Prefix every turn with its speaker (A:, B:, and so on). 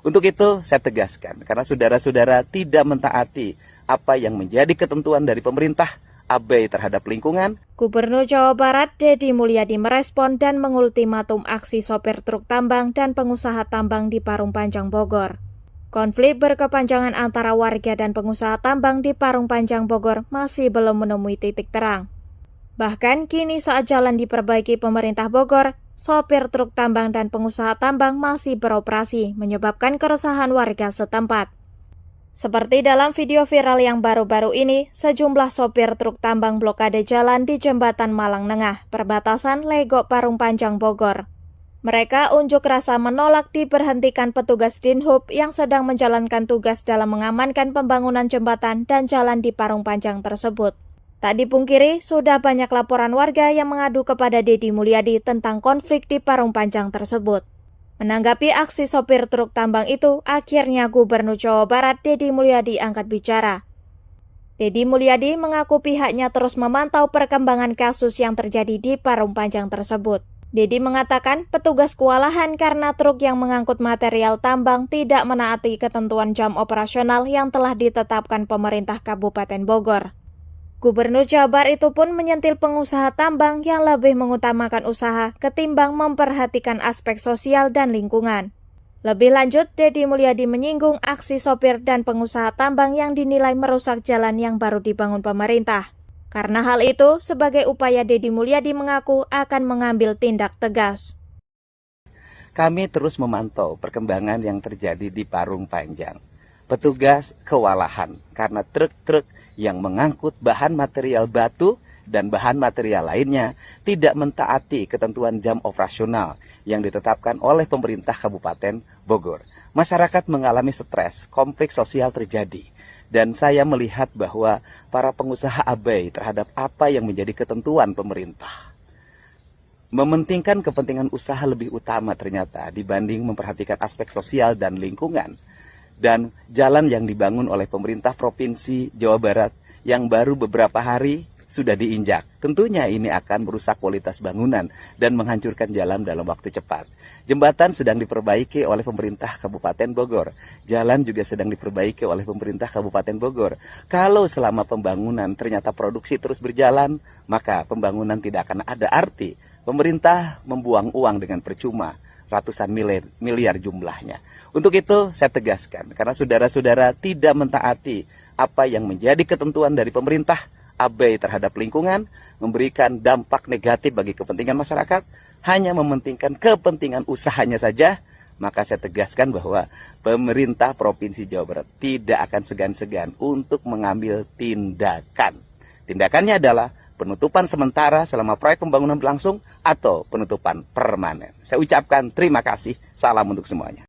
A: Untuk itu saya tegaskan, karena saudara-saudara tidak mentaati apa yang menjadi ketentuan dari pemerintah, abai terhadap lingkungan.
B: Gubernur Jawa Barat Deddy Mulyadi merespon dan mengultimatum aksi sopir truk tambang dan pengusaha tambang di Parung Panjang, Bogor. Konflik berkepanjangan antara warga dan pengusaha tambang di Parung Panjang, Bogor masih belum menemui titik terang. Bahkan kini saat jalan diperbaiki pemerintah Bogor, sopir truk tambang dan pengusaha tambang masih beroperasi, menyebabkan keresahan warga setempat. Seperti dalam video viral yang baru-baru ini, sejumlah sopir truk tambang blokade jalan di Jembatan Malang Nengah, perbatasan Legok Parung Panjang, Bogor. Mereka unjuk rasa menolak diberhentikan petugas Dinhub yang sedang menjalankan tugas dalam mengamankan pembangunan jembatan dan jalan di Parung Panjang tersebut. Tak dipungkiri, sudah banyak laporan warga yang mengadu kepada Deddy Mulyadi tentang konflik di Parung Panjang tersebut. Menanggapi aksi sopir truk tambang itu, akhirnya Gubernur Jawa Barat Deddy Mulyadi angkat bicara. Deddy Mulyadi mengaku pihaknya terus memantau perkembangan kasus yang terjadi di Parung Panjang tersebut. Deddy mengatakan petugas kewalahan karena truk yang mengangkut material tambang tidak menaati ketentuan jam operasional yang telah ditetapkan pemerintah Kabupaten Bogor. Gubernur Jabar itu pun menyentil pengusaha tambang yang lebih mengutamakan usaha ketimbang memperhatikan aspek sosial dan lingkungan. Lebih lanjut, Deddy Mulyadi menyinggung aksi sopir dan pengusaha tambang yang dinilai merusak jalan yang baru dibangun pemerintah. Karena hal itu, sebagai upaya Deddy Mulyadi mengaku akan mengambil tindak tegas.
A: Kami terus memantau perkembangan yang terjadi di Parung Panjang. Petugas kewalahan karena truk-truk yang mengangkut bahan material batu dan bahan material lainnya tidak mentaati ketentuan jam operasional yang ditetapkan oleh pemerintah Kabupaten Bogor. Masyarakat mengalami stres, konflik sosial terjadi. Dan saya melihat bahwa para pengusaha abai terhadap apa yang menjadi ketentuan pemerintah. Mementingkan kepentingan usaha lebih utama ternyata dibanding memperhatikan aspek sosial dan lingkungan. Dan jalan yang dibangun oleh pemerintah Provinsi Jawa Barat yang baru beberapa hari sudah diinjak. Tentunya ini akan merusak kualitas bangunan dan menghancurkan jalan dalam waktu cepat. Jembatan sedang diperbaiki oleh pemerintah Kabupaten Bogor. Jalan juga sedang diperbaiki oleh pemerintah Kabupaten Bogor. Kalau selama pembangunan ternyata produksi terus berjalan, maka pembangunan tidak akan ada arti. Pemerintah membuang uang dengan percuma, ratusan miliar jumlahnya. Untuk itu saya tegaskan, karena saudara-saudara tidak mentaati apa yang menjadi ketentuan dari pemerintah, abai terhadap lingkungan, memberikan dampak negatif bagi kepentingan masyarakat, hanya mementingkan kepentingan usahanya saja, maka saya tegaskan bahwa pemerintah Provinsi Jawa Barat tidak akan segan-segan untuk mengambil tindakan. Tindakannya adalah penutupan sementara selama proyek pembangunan berlangsung atau penutupan permanen. Saya ucapkan terima kasih, salam untuk semuanya.